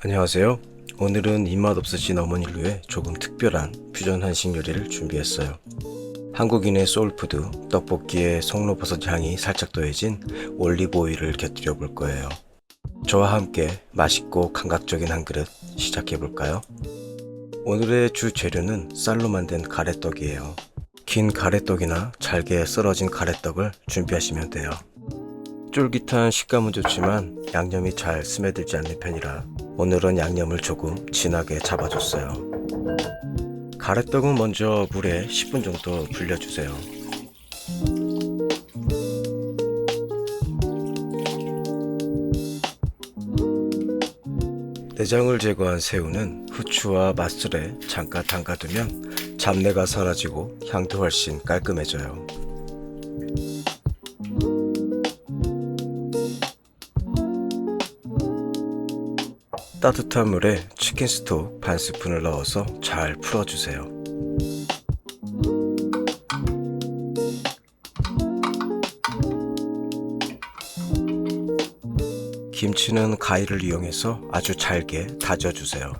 안녕하세요. 오늘은 입맛 없으신 어머니를 위해 조금 특별한 퓨전 한식 요리를 준비했어요. 한국인의 소울푸드 떡볶이에 송로버섯 향이 살짝 더해진 올리브 오일을 곁들여 볼 거예요. 저와 함께 맛있고 감각적인 한 그릇 시작해 볼까요? 오늘의 주 재료는 쌀로 만든 가래떡이에요. 긴 가래떡이나 잘게 썰어진 가래떡을 준비하시면 돼요. 쫄깃한 식감은 좋지만 양념이 잘 스며들지 않는 편이라 오늘은 양념을 조금 진하게 잡아줬어요. 가래떡은 먼저 물에 10분 정도 불려주세요. 내장을 제거한 새우는 후추와 맛술에 잠깐 담가두면 잡내가 사라지고 향도 훨씬 깔끔해져요. 따뜻한 물에 치킨 스톡 반 스푼을 넣어서 잘 풀어주세요. 김치는 가위를 이용해서 아주 잘게 다져주세요.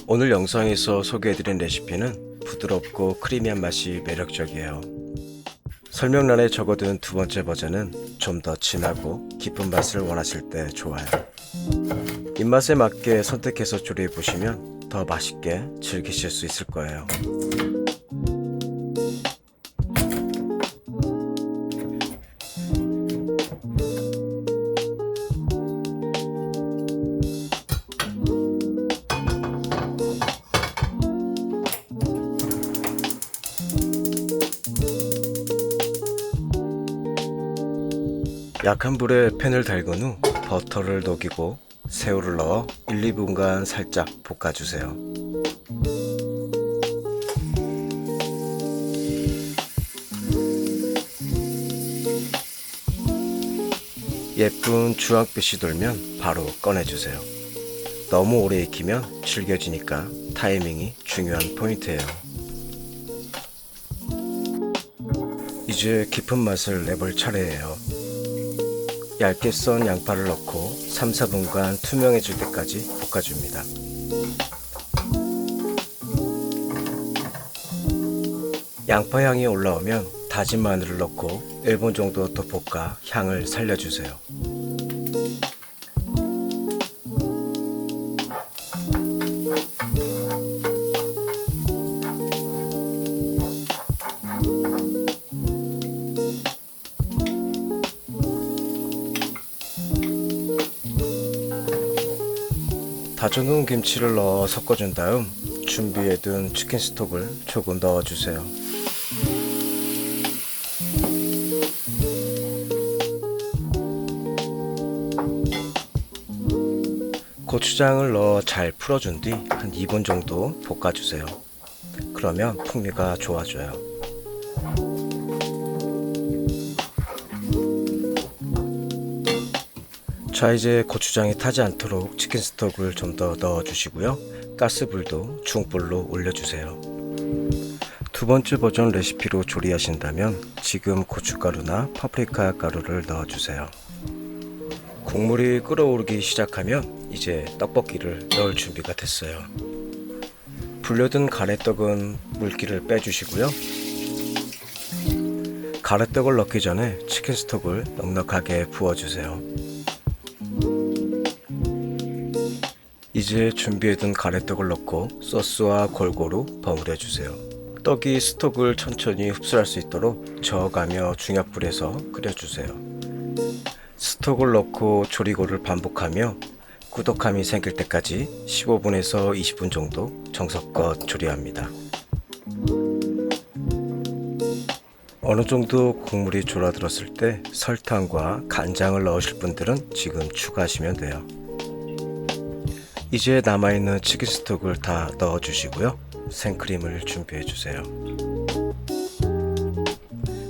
오늘 영상에서 소개해드린 레시피는 부드럽고 크리미한 맛이 매력적이에요. 설명란에 적어둔 두 번째 버전은 좀 더 진하고 깊은 맛을 원하실 때 좋아요. 입맛에 맞게 선택해서 조리해 보시면 더 맛있게 즐기실 수 있을 거예요. 약한 불에 팬을 달군 후 버터를 녹이고 새우를 넣어 1, 2분간 살짝 볶아주세요. 예쁜 주황빛이 돌면 바로 꺼내주세요. 너무 오래 익히면 질겨지니까 타이밍이 중요한 포인트예요. 이제 깊은 맛을 내볼 차례예요. 얇게 썬 양파를 넣고 3, 4분간 투명해질 때까지 볶아줍니다. 양파 향이 올라오면 다진 마늘을 넣고 1분 정도 더 볶아 향을 살려주세요. 다져놓은 김치를 넣어 섞어준 다음 준비해둔 치킨 스톡을 조금 넣어주세요. 고추장을 넣어 잘 풀어준 뒤 한 2분 정도 볶아주세요. 그러면 풍미가 좋아져요. 자, 이제 고추장이 타지 않도록 치킨 스톡을 좀 더 넣어주시고요. 가스불도 중불로 올려주세요. 두 번째 버전 레시피로 조리하신다면 지금 고춧가루나 파프리카 가루를 넣어주세요. 국물이 끓어오르기 시작하면 이제 떡볶이를 넣을 준비가 됐어요. 불려둔 가래떡은 물기를 빼주시고요. 가래떡을 넣기 전에 치킨 스톡을 넉넉하게 부어주세요. 이제 준비해둔 가래떡을 넣고 소스와 골고루 버무려주세요. 떡이 스톡을 천천히 흡수할 수 있도록 저어가며 중약불에서 끓여주세요. 스톡을 넣고 조리고를 반복하며 꾸덕함이 생길 때까지 15분에서 20분 정도 정성껏 조리합니다. 어느 정도 국물이 졸아들었을 때 설탕과 간장을 넣으실 분들은 지금 추가하시면 돼요. 이제 남아있는 치킨 스톡을 다 넣어주시고요. 생크림을 준비해주세요.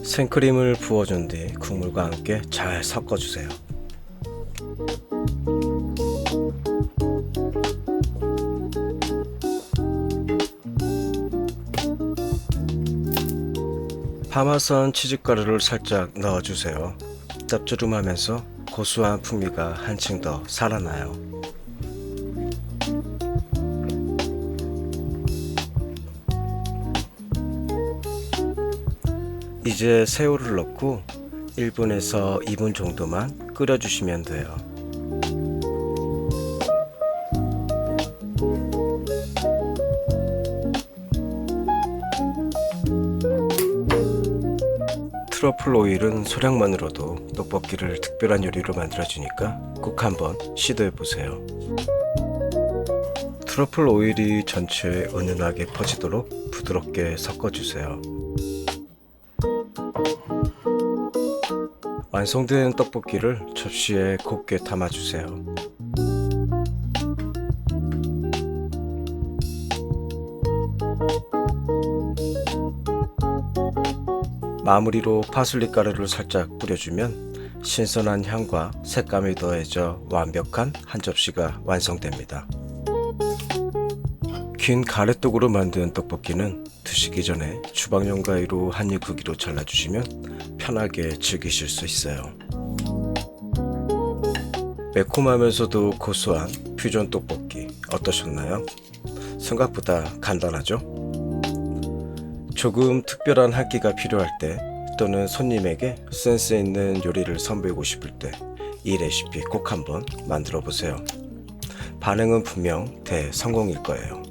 생크림을 부어준 뒤 국물과 함께 잘 섞어주세요. 파마산 치즈가루를 살짝 넣어주세요. 짭조름하면서 고소한 풍미가 한층 더 살아나요. 이제 새우를 넣고 1분에서 2분 정도만 끓여주시면 돼요. 트러플 오일은 소량만으로도 떡볶이를 특별한 요리로 만들어주니까 꼭 한번 시도해보세요. 트러플 오일이 전체에 은은하게 퍼지도록 부드럽게 섞어주세요. 완성된 떡볶이를 접시에 곱게 담아주세요. 마무리로 파슬리 가루를 살짝 뿌려주면 신선한 향과 색감이 더해져 완벽한 한 접시가 완성됩니다. 긴 가래떡으로 만든 떡볶이는 드시기 전에 주방용 가위로 한입 크기로 잘라주시면 편하게 즐기실 수 있어요. 매콤하면서도 고소한 퓨전 떡볶이 어떠셨나요? 생각보다 간단하죠? 조금 특별한 한 끼가 필요할 때 또는 손님에게 센스 있는 요리를 선보이고 싶을 때 이 레시피 꼭 한번 만들어 보세요. 반응은 분명 대성공일 거예요.